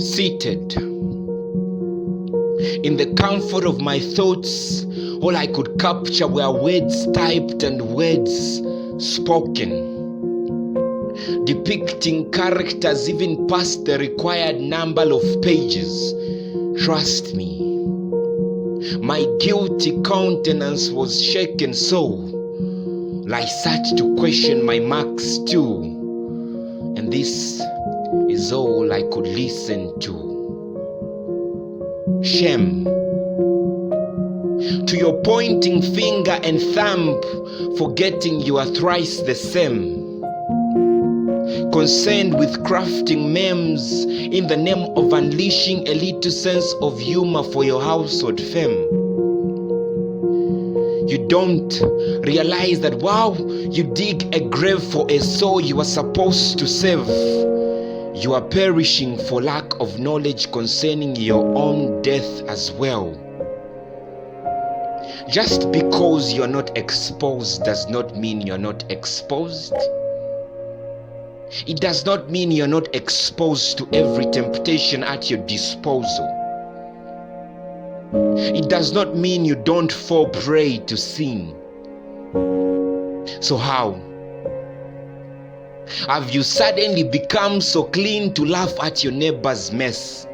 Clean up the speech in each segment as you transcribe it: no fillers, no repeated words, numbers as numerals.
Seated in the comfort of my thoughts, all I could capture were words typed and words spoken, depicting characters even past the required number of pages. Trust me, my guilty countenance was shaken so I sat to question my marks too, and this is all I could listen to. Shame to your pointing finger and thumb, forgetting you are thrice the same, concerned with crafting memes in the name of unleashing a little sense of humor for your household fame. You don't realize that while you dig a grave for a soul you are supposed to save, you are perishing for lack of knowledge concerning your own death as well. Just because you're not exposed does not mean you're not exposed. It does not mean you're not exposed to every temptation at your disposal. It does not mean you don't fall prey to sin. So how? Have you suddenly become so clean to laugh at your neighbor's mess?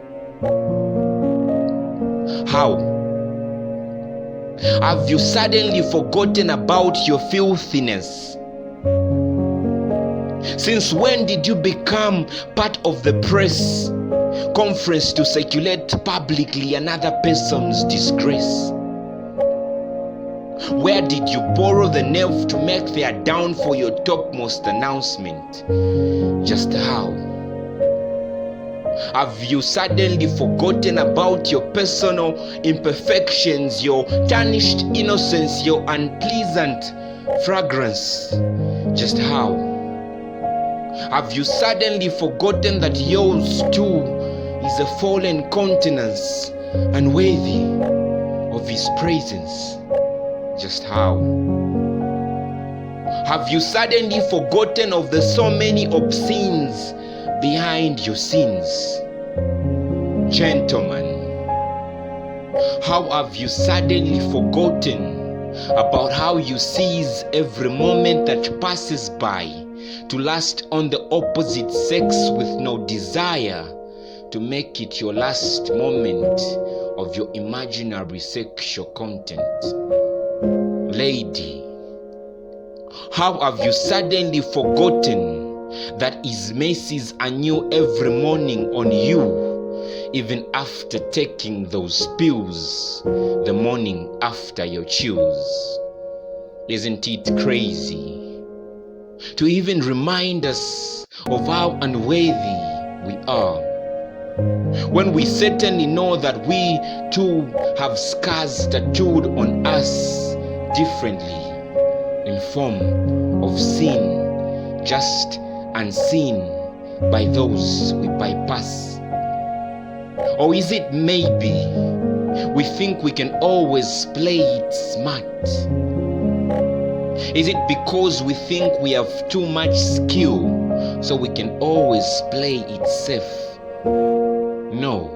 How? Have you suddenly forgotten about your filthiness? Since when did you become part of the press conference to circulate publicly another person's disgrace? Where did you borrow the nerve to make their downfall your topmost announcement? Just how? Have you suddenly forgotten about your personal imperfections, your tarnished innocence, your unpleasant fragrance? Just how? Have you suddenly forgotten that yours too is a fallen countenance, unworthy of His presence? Just how? Have you suddenly forgotten of the so many obscenes behind your sins? Gentlemen, how have you suddenly forgotten about how you seize every moment that passes by to lust on the opposite sex with no desire to make it your last moment of your imaginary sexual content? Lady, how have you suddenly forgotten that His mercies are new every morning on you, even after taking those pills the morning after your chills? Isn't it crazy to even remind us of how unworthy we are, when we certainly know that we too have scars tattooed on us differently in form of sin, just unseen by those we bypass? Or is it maybe we think we can always play it smart? Is it because we think we have too much skill so we can always play it safe? No.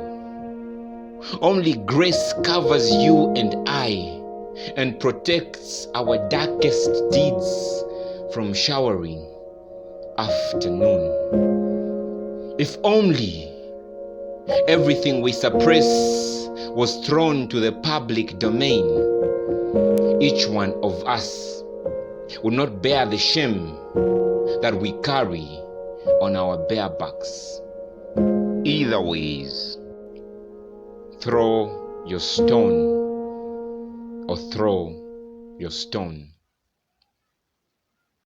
Only grace covers you and I and protects our darkest deeds from showering afternoon. If only everything we suppress was thrown to the public domain, each one of us would not bear the shame that we carry on our bare backs. Either ways, throw your stone or throw your stone.